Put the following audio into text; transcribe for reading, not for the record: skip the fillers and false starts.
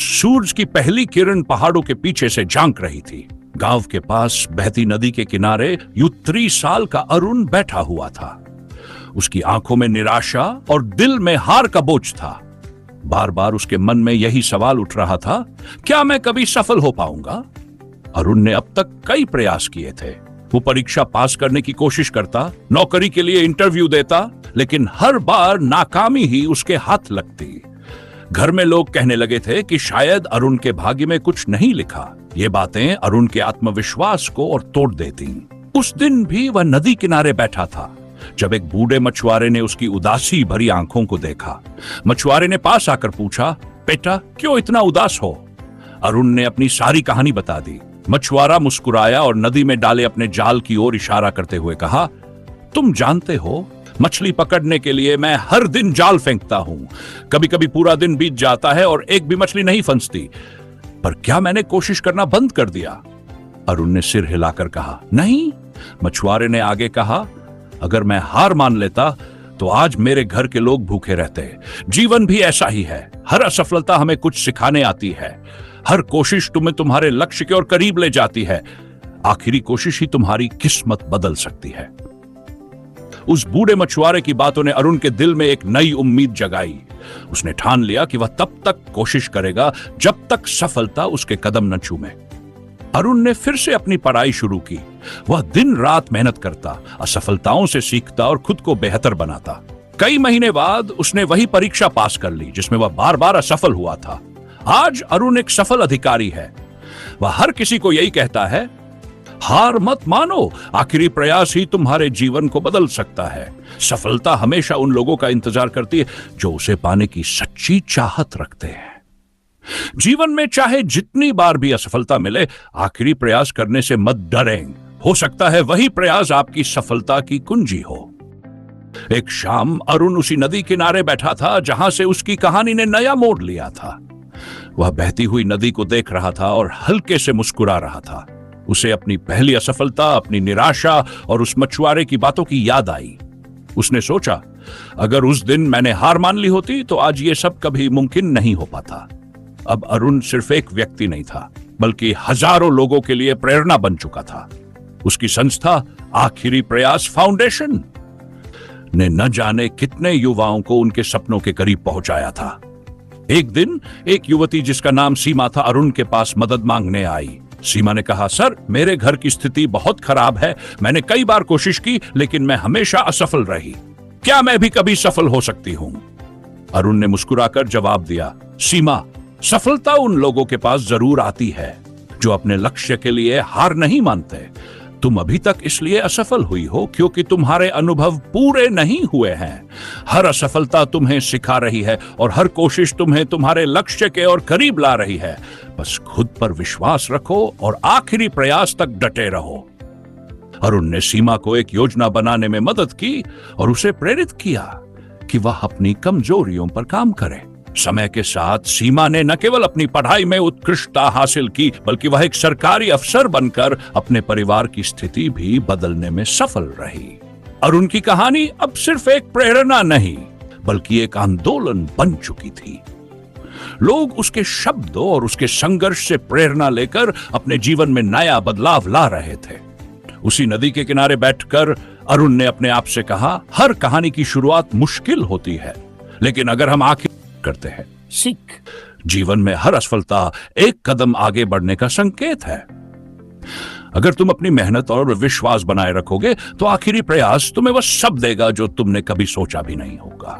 सूरज की पहली किरण पहाड़ों के पीछे से झांक रही थी। गांव के पास बहती नदी के किनारे यूं 30 साल का अरुण बैठा हुआ था। उसकी आंखों में निराशा और दिल में हार का बोझ था। बार बार उसके मन में यही सवाल उठ रहा था, क्या मैं कभी सफल हो पाऊंगा? अरुण ने अब तक कई प्रयास किए थे। वो परीक्षा पास करने की कोशिश करता, नौकरी के लिए इंटरव्यू देता, लेकिन हर बार नाकामी ही उसके हाथ लगती। घर में लोग कहने लगे थे कि शायद अरुण के भाग्य में कुछ नहीं लिखा। ये बातें अरुण के आत्मविश्वास को और तोड़ देती। उस दिन भी वह नदी किनारे बैठा था जब एक बूढ़े मछुआरे ने उसकी उदासी भरी आंखों को देखा। मछुआरे ने पास आकर पूछा, बेटा क्यों इतना उदास हो? अरुण ने अपनी सारी कहानी बता दी। मछुआरा मुस्कुराया और नदी में डाले अपने जाल की ओर इशारा करते हुए कहा, तुम जानते हो, मछली पकड़ने के लिए मैं हर दिन जाल फेंकता हूं। कभी कभी पूरा दिन बीत जाता है और एक भी मछली नहीं फंसती। पर क्या मैंने कोशिश करना बंद कर दिया? अरुण ने सिर हिलाकर कहा, नहीं। मछुआरे ने आगे कहा, अगर मैं हार मान लेता तो आज मेरे घर के लोग भूखे रहते। जीवन भी ऐसा ही है। हर असफलता हमें कुछ सिखाने आती है। हर कोशिश तुम्हें तुम्हारे लक्ष्य के और करीब ले जाती है। आखिरी कोशिश ही तुम्हारी किस्मत बदल सकती है। उस बूढ़े मछुआरे की बातों ने अरुण के दिल में एक नई उम्मीद जगाई। उसने ठान लिया कि वह तब तक कोशिश करेगा जब तक सफलता उसके कदम न चूमे। अरुण ने फिर से अपनी पढ़ाई शुरू की। वह दिन रात मेहनत करता, असफलताओं से सीखता और खुद को बेहतर बनाता। कई महीने बाद उसने वही परीक्षा पास कर ली जिसमें वह बार बार असफल हुआ था। आज अरुण एक सफल अधिकारी है। वह हर किसी को यही कहता है, हार मत मानो, आखिरी प्रयास ही तुम्हारे जीवन को बदल सकता है। सफलता हमेशा उन लोगों का इंतजार करती है जो उसे पाने की सच्ची चाहत रखते हैं। जीवन में चाहे जितनी बार भी असफलता मिले, आखिरी प्रयास करने से मत डरें। हो सकता है वही प्रयास आपकी सफलता की कुंजी हो। एक शाम अरुण उसी नदी किनारे बैठा था जहां से उसकी कहानी ने नया मोड़ लिया था। वह बहती हुई नदी को देख रहा था और हल्के से मुस्कुरा रहा था। उसे अपनी पहली असफलता, अपनी निराशा और उस मछुआरे की बातों की याद आई। उसने सोचा, अगर उस दिन मैंने हार मान ली होती तो आज ये सब कभी मुमकिन नहीं हो पाता। अब अरुण सिर्फ एक व्यक्ति नहीं था, बल्कि हजारों लोगों के लिए प्रेरणा बन चुका था। उसकी संस्था आखिरी प्रयास फाउंडेशन ने न जाने कितने युवाओं को उनके सपनों के करीब पहुंचाया था। एक दिन एक युवती जिसका नाम सीमा था अरुण के पास मदद मांगने आई। सीमा ने कहा, सर मेरे घर की स्थिति बहुत खराब है। मैंने कई बार कोशिश की लेकिन मैं हमेशा असफल रही। क्या मैं भी कभी सफल हो सकती हूं? अरुण ने मुस्कुराकर जवाब दिया, सीमा, सफलता उन लोगों के पास जरूर आती है जो अपने लक्ष्य के लिए हार नहीं मानते। तुम अभी तक इसलिए असफल हुई हो क्योंकि तुम्हारे अनुभव पूरे नहीं हुए हैं। हर असफलता तुम्हें सिखा रही है और हर कोशिश तुम्हें तुम्हारे लक्ष्य के और करीब ला रही है। बस खुद पर विश्वास रखो और आखिरी प्रयास तक डटे रहो। अरुण ने सीमा को एक योजना बनाने में मदद की और उसे प्रेरित किया कि वह अपनी कमजोरियों पर काम करे। समय के साथ सीमा ने न केवल अपनी पढ़ाई में उत्कृष्टता हासिल की, बल्कि वह एक सरकारी अफसर बनकर अपने परिवार की स्थिति भी बदलने में सफल रही। अरुण की कहानी अब सिर्फ एक प्रेरणा नहीं, बल्कि एक आंदोलन बन चुकी थी। लोग उसके शब्दों और उसके संघर्ष से प्रेरणा लेकर अपने जीवन में नया बदलाव ला रहे थे। उसी नदी के किनारे बैठकर अरुण ने अपने आप से कहा, हर कहानी की शुरुआत मुश्किल होती है, लेकिन अगर हम आखिर करते हैं सीख। जीवन में हर असफलता एक कदम आगे बढ़ने का संकेत है। अगर तुम अपनी मेहनत और विश्वास बनाए रखोगे तो आखिरी प्रयास तुम्हें वह सब देगा जो तुमने कभी सोचा भी नहीं होगा।